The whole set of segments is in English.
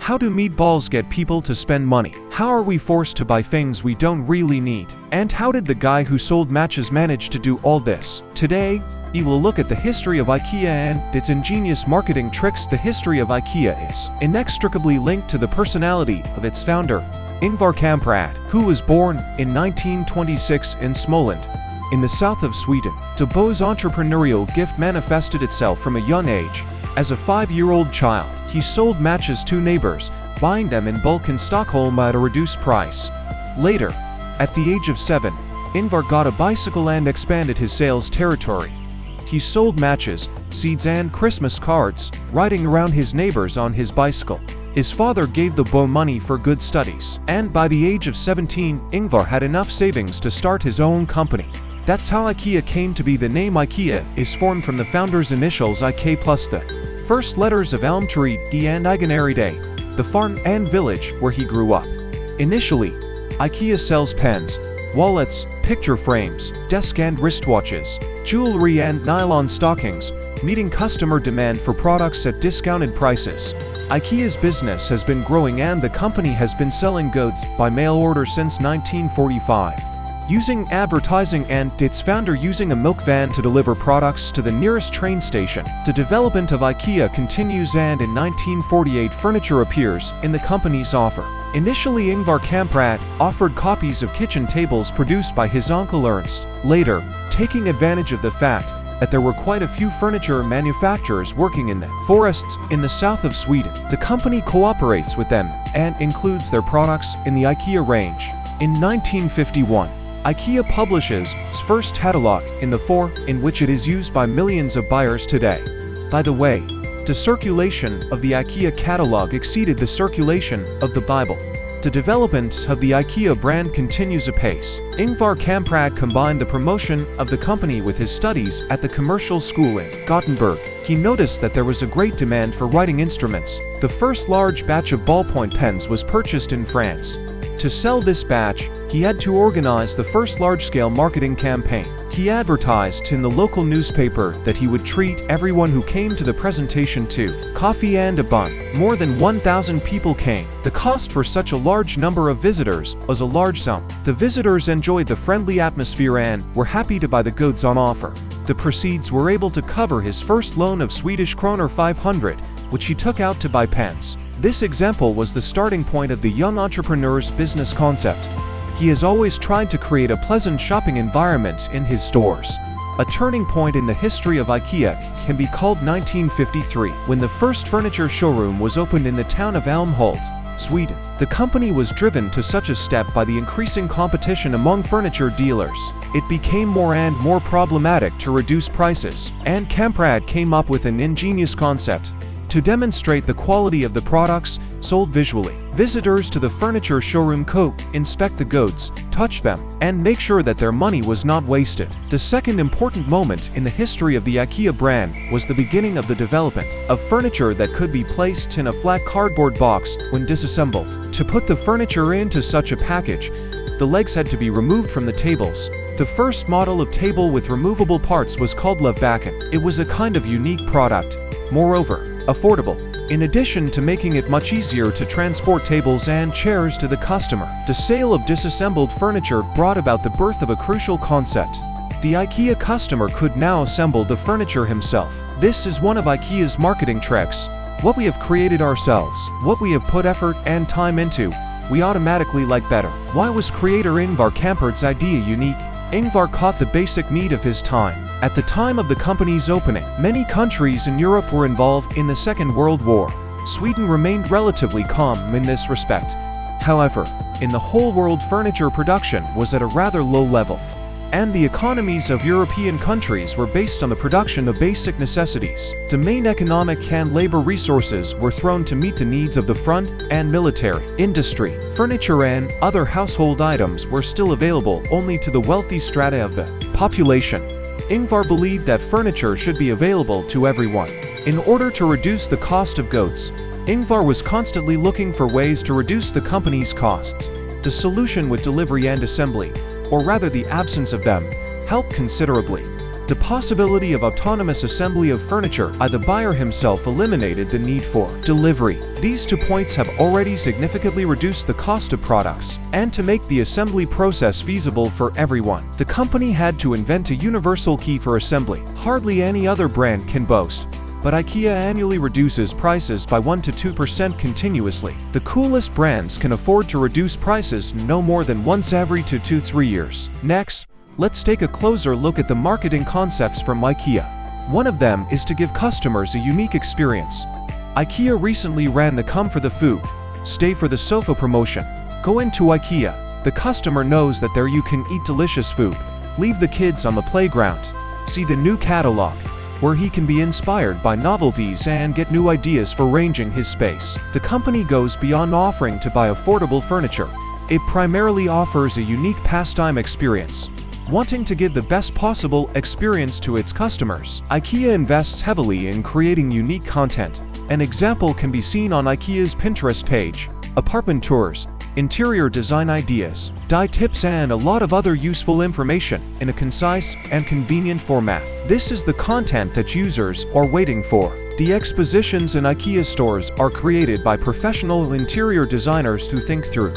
How do meatballs get people to spend money? How are we forced to buy things we don't really need? And how did the guy who sold matches manage to do all this? Today, we will look at the history of Ikea and its ingenious marketing tricks. The history of Ikea is inextricably linked to the personality of its founder, Ingvar Kamprad, who was born in 1926 in Småland, in the south of Sweden. De Beau's entrepreneurial gift manifested itself from a young age. As a 5-year-old child, he sold matches to neighbors, buying them in bulk in Stockholm at a reduced price. Later, at the age of 7, Ingvar got a bicycle and expanded his sales territory. He sold matches, seeds and Christmas cards, riding around his neighbors on his bicycle. His father gave De Beau money for good studies, and by the age of 17, Ingvar had enough savings to start his own company. That's how Ikea came to be. The name Ikea is formed from the founder's initials IK plus the first letters of Elm Tree, E and Eigenaride, the farm and village where he grew up. Initially, Ikea sells pens, wallets, picture frames, desk and wristwatches, jewelry and nylon stockings, meeting customer demand for products at discounted prices. Ikea's business has been growing and the company has been selling goods by mail order since 1945. Using advertising and its founder using a milk van to deliver products to the nearest train station. The development of Ikea continues and in 1948 furniture appears in the company's offer. Initially Ingvar Kamprad offered copies of kitchen tables produced by his uncle Ernst. Later, taking advantage of the fact that there were quite a few furniture manufacturers working in the forests in the south of Sweden, the company cooperates with them and includes their products in the Ikea range. In 1951, Ikea publishes its first catalog in the form in which it is used by millions of buyers today. By the way, the circulation of the Ikea catalog exceeded the circulation of the Bible. The development of the Ikea brand continues apace. Ingvar Kamprad combined the promotion of the company with his studies at the commercial school in Gothenburg. He noticed that there was a great demand for writing instruments. The first large batch of ballpoint pens was purchased in France. To sell this batch, he had to organize the first large-scale marketing campaign. He advertised in the local newspaper that he would treat everyone who came to the presentation to coffee and a bun. More than 1,000 people came. The cost for such a large number of visitors was a large sum. The visitors enjoyed the friendly atmosphere and were happy to buy the goods on offer. The proceeds were able to cover his first loan of Swedish kronor 500, which he took out to buy pens. This example was the starting point of the young entrepreneur's business concept. He has always tried to create a pleasant shopping environment in his stores. A turning point in the history of Ikea can be called 1953, when the first furniture showroom was opened in the town of Älmhult, Sweden. The company was driven to such a step by the increasing competition among furniture dealers. It became more and more problematic to reduce prices, and Kamprad came up with an ingenious concept to demonstrate the quality of the products sold visually. Visitors to the furniture showroom could inspect the goods, touch them, and make sure that their money was not wasted. The second important moment in the history of the Ikea brand was the beginning of the development of furniture that could be placed in a flat cardboard box when disassembled. To put the furniture into such a package, the legs had to be removed from the tables. The first model of table with removable parts was called Levbacken. It was a kind of unique product. Moreover, affordable. In addition to making it much easier to transport tables and chairs to the customer, the sale of disassembled furniture brought about the birth of a crucial concept. The Ikea customer could now assemble the furniture himself. This is one of Ikea's marketing tricks. What we have created ourselves, what we have put effort and time into, we automatically like better. Why was creator Ingvar Kamprad's idea unique? Ingvar caught the basic need of his time. At the time of the company's opening, many countries in Europe were involved in the Second World War. Sweden remained relatively calm in this respect. However, in the whole world furniture production was at a rather low level, and the economies of European countries were based on the production of basic necessities. The main economic and labor resources were thrown to meet the needs of the front and military industry. Furniture and other household items were still available only to the wealthy strata of the population. Ingvar believed that furniture should be available to everyone. In order to reduce the cost of goods, Ingvar was constantly looking for ways to reduce the company's costs. The solution with delivery and assembly, or rather the absence of them, helped considerably. The possibility of autonomous assembly of furniture by the buyer himself eliminated the need for delivery. These 2 points have already significantly reduced the cost of products, and to make the assembly process feasible for everyone, the company had to invent a universal key for assembly. Hardly any other brand can boast. But Ikea annually reduces prices by 1 to 2% continuously. The coolest brands can afford to reduce prices no more than once every 2 to 3 years. Next, let's take a closer look at the marketing concepts from Ikea. One of them is to give customers a unique experience. Ikea recently ran the "Come for the food, stay for the sofa" promotion. Go into Ikea. The customer knows that there you can eat delicious food. Leave the kids on the playground. See the new catalog, where he can be inspired by novelties and get new ideas for arranging his space. The company goes beyond offering to buy affordable furniture. It primarily offers a unique pastime experience. Wanting to give the best possible experience to its customers, Ikea invests heavily in creating unique content. An example can be seen on Ikea's Pinterest page: apartment tours, interior design ideas, dye tips, and a lot of other useful information in a concise and convenient format. This is the content that users are waiting for. The expositions in Ikea stores are created by professional interior designers who think through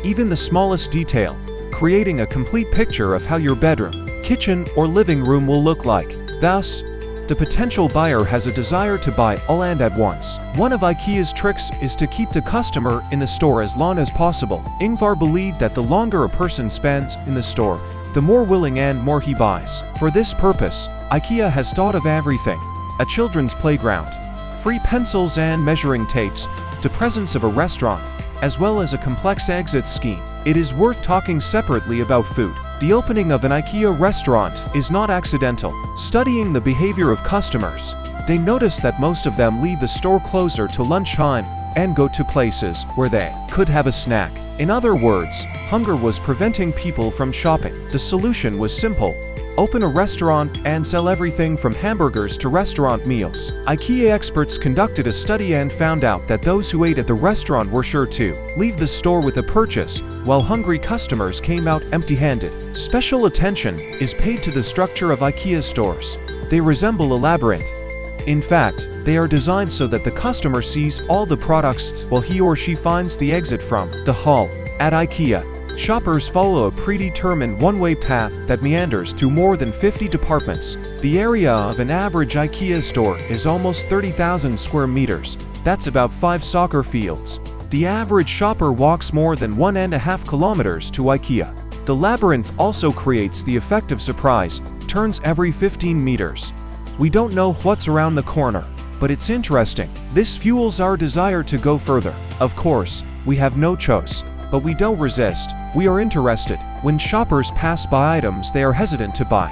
even the smallest detail, creating a complete picture of how your bedroom, kitchen, or living room will look like. Thus, the potential buyer has a desire to buy all and at once. One of Ikea's tricks is to keep the customer in the store as long as possible. Ingvar believed that the longer a person spends in the store, the more willing and more he buys. For this purpose, Ikea has thought of everything: a children's playground, free pencils and measuring tapes, the presence of a restaurant, as well as a complex exit scheme. It is worth talking separately about food. The opening of an Ikea restaurant is not accidental. Studying the behavior of customers, they notice that most of them leave the store closer to lunchtime and go to places where they could have a snack. In other words, hunger was preventing people from shopping. The solution was simple: open a restaurant and sell everything from hamburgers to restaurant meals. Ikea experts conducted a study and found out that those who ate at the restaurant were sure to leave the store with a purchase, while hungry customers came out empty-handed. Special attention is paid to the structure of Ikea stores. They resemble a labyrinth. In fact, they are designed so that the customer sees all the products while he or she finds the exit from the hall. At Ikea, shoppers follow a predetermined one-way path that meanders through more than 50 departments. The area of an average Ikea store is almost 30,000 square meters. That's about 5 soccer fields. The average shopper walks more than 1.5 kilometers to Ikea. The labyrinth also creates the effect of surprise, turns every 15 meters. We don't know what's around the corner, but it's interesting. This fuels our desire to go further. Of course, we have no choice, but we don't resist. We are interested. When shoppers pass by items they are hesitant to buy,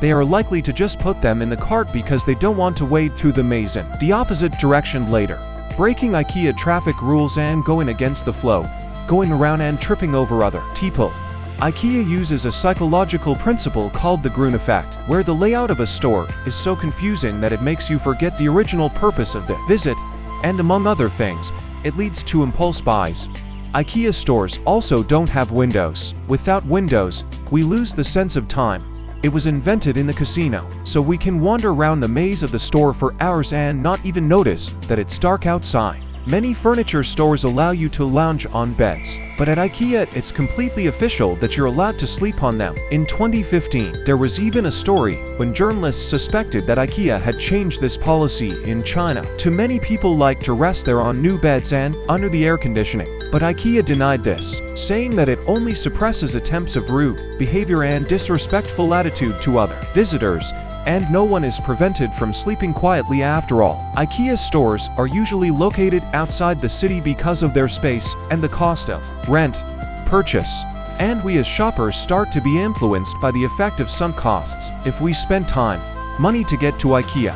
they are likely to just put them in the cart because they don't want to wade through the maze in the opposite direction later. Breaking Ikea traffic rules and going against the flow, going around and tripping over other people. Ikea uses a psychological principle called the Grün effect, where the layout of a store is so confusing that it makes you forget the original purpose of the visit, and among other things, it leads to impulse buys. Ikea stores also don't have windows. Without windows, we lose the sense of time. It was invented in the casino, so we can wander around the maze of the store for hours and not even notice that it's dark outside. Many furniture stores allow you to lounge on beds, but at Ikea it's completely official that you're allowed to sleep on them. In 2015, there was even a story when journalists suspected that Ikea had changed this policy in China. Too many people like to rest there on new beds and under the air conditioning, but Ikea denied this, saying that it only suppresses attempts of rude behavior and disrespectful attitude to other visitors, and no one is prevented from sleeping quietly after all. Ikea stores are usually located outside the city because of their space and the cost of rent, purchase, and we as shoppers start to be influenced by the effect of sunk costs. If we spend time, money to get to Ikea,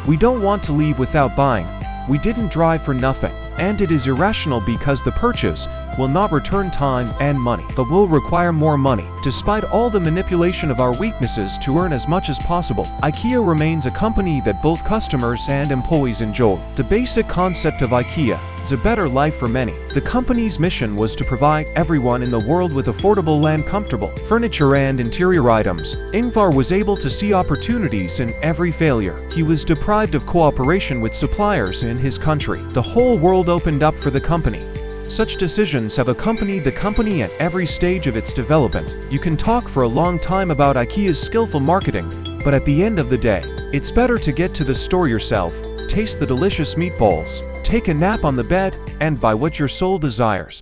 we don't want to leave without buying. We didn't drive for nothing, and it is irrational because the purchase will not return time and money, but will require more money. Despite all the manipulation of our weaknesses to earn as much as possible, Ikea remains a company that both customers and employees enjoy. The basic concept of Ikea is a better life for many. The company's mission was to provide everyone in the world with affordable and comfortable furniture and interior items. Ingvar was able to see opportunities in every failure. He was deprived of cooperation with suppliers in his country. The whole world opened up for the company. Such decisions have accompanied the company at every stage of its development. You can talk for a long time about Ikea's skillful marketing, but at the end of the day, it's better to get to the store yourself, taste the delicious meatballs, take a nap on the bed, and buy what your soul desires.